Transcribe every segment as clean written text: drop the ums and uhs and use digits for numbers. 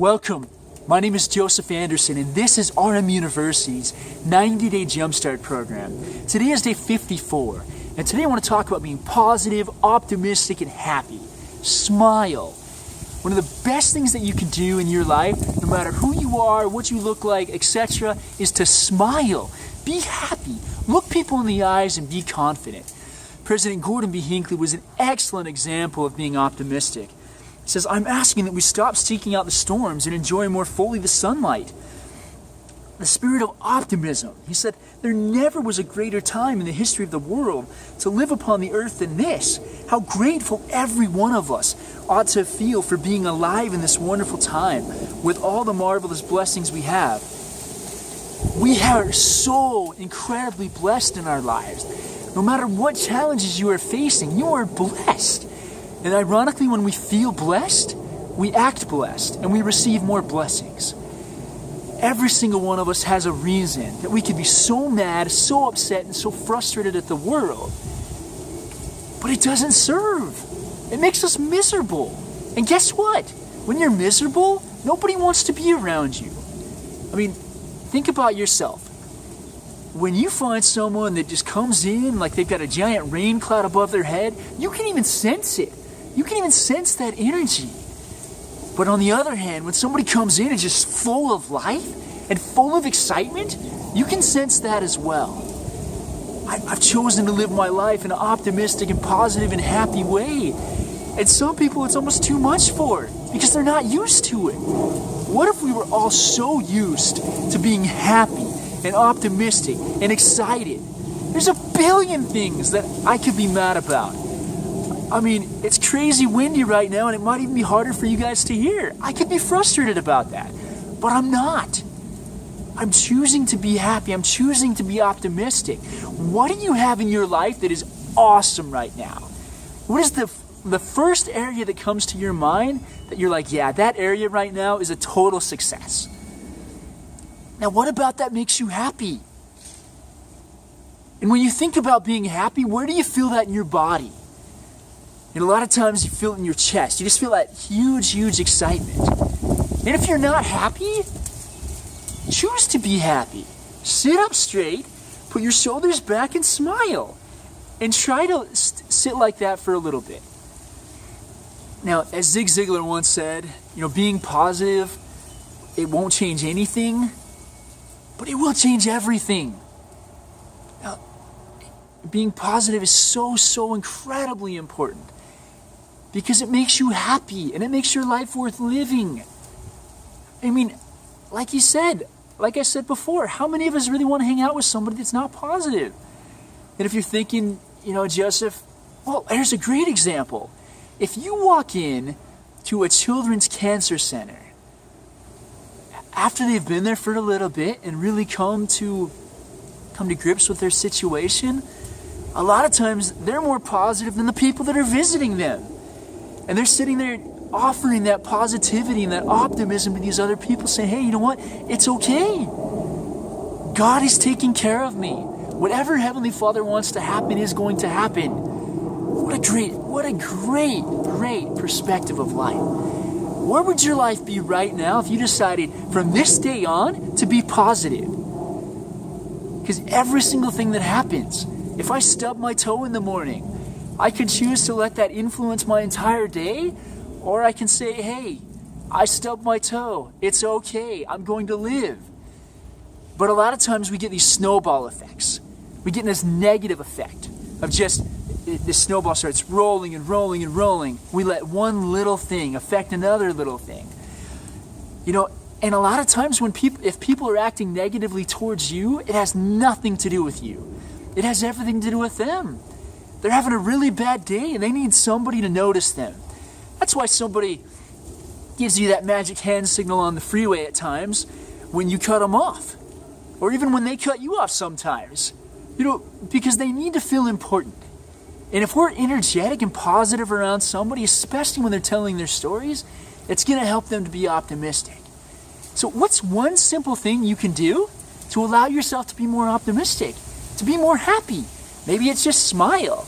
Welcome. My name is Joseph Anderson, and this is RM University's 90-Day Jumpstart program. Today is day 54, and today I want to talk about being positive, optimistic, and happy. Smile. One of the best things that you can do in your life, no matter who you are, what you look like, etc., is to smile. Be happy. Look people in the eyes and be confident. President Gordon B. Hinckley was an excellent example of being optimistic. He says, "I'm asking that we stop seeking out the storms and enjoy more fully the sunlight." The spirit of optimism. He said, "There never was a greater time in the history of the world to live upon the earth than this. How grateful every one of us ought to feel for being alive in this wonderful time with all the marvelous blessings we have." We are so incredibly blessed in our lives. No matter what challenges you are facing, you are blessed. And ironically, when we feel blessed, we act blessed and we receive more blessings. Every single one of us has a reason that we could be so mad, so upset, and so frustrated at the world. But it doesn't serve. It makes us miserable. And guess what? When you're miserable, nobody wants to be around you. I mean, think about yourself. When you find someone that just comes in like they've got a giant rain cloud above their head, you can even sense it. You can even sense that energy. But on the other hand, when somebody comes in and just full of life and full of excitement, you can sense that as well. I've chosen to live my life in an optimistic and positive and happy way. And some people it's almost too much for because they're not used to it. What if we were all so used to being happy and optimistic and excited? There's a billion things that I could be mad about. I mean, it's crazy windy right now, and it might even be harder for you guys to hear. I could be frustrated about that, but I'm not. I'm choosing to be happy. I'm choosing to be optimistic. What do you have in your life that is awesome right now? What is the first area that comes to your mind that you're like, yeah, that area right now is a total success? Now, what about that makes you happy? And when you think about being happy, where do you feel that in your body? And a lot of times you feel it in your chest. You just feel that huge, huge excitement. And if you're not happy, choose to be happy. Sit up straight, put your shoulders back and smile. And try to sit like that for a little bit. Now, as Zig Ziglar once said, being positive, it won't change anything, but it will change everything. Now, being positive is so incredibly important. Because it makes you happy and it makes your life worth living. I mean, like I said before, how many of us really want to hang out with somebody that's not positive? And if you're thinking, Joseph, well, here's a great example. If you walk in to a children's cancer center, after they've been there for a little bit and really come to grips with their situation, a lot of times they're more positive than the people that are visiting them. And they're sitting there offering that positivity and that optimism to these other people, saying, hey, you know what? It's okay. God is taking care of me. Whatever Heavenly Father wants to happen is going to happen. What a great perspective of life. Where would your life be right now if you decided from this day on to be positive? Because every single thing that happens, if I stub my toe in the morning, I can choose to let that influence my entire day, or I can say, hey, I stubbed my toe. It's okay. I'm going to live. But a lot of times we get these snowball effects. We get this negative effect of just the snowball starts rolling and rolling and rolling. We let one little thing affect another little thing. And a lot of times if people are acting negatively towards you, it has nothing to do with you. It has everything to do with them. They're having a really bad day and they need somebody to notice them. That's why somebody gives you that magic hand signal on the freeway at times when you cut them off. Or even when they cut you off sometimes. Because they need to feel important. And if we're energetic and positive around somebody, especially when they're telling their stories, it's going to help them to be optimistic. So what's one simple thing you can do to allow yourself to be more optimistic, to be more happy? Maybe it's just smile.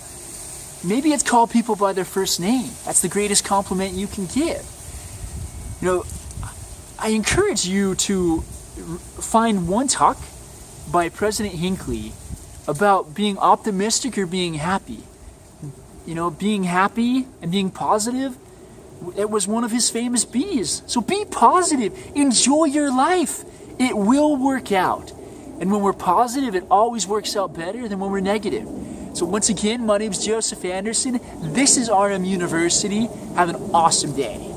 Maybe it's call people by their first name. That's the greatest compliment you can give. I encourage you to find one talk by President Hinckley about being optimistic or being happy. You know, being happy and being positive, it was one of his famous B's. So be positive. Enjoy your life. It will work out. And when we're positive, it always works out better than when we're negative. So once again, my name is Joseph Anderson. This is RM University. Have an awesome day.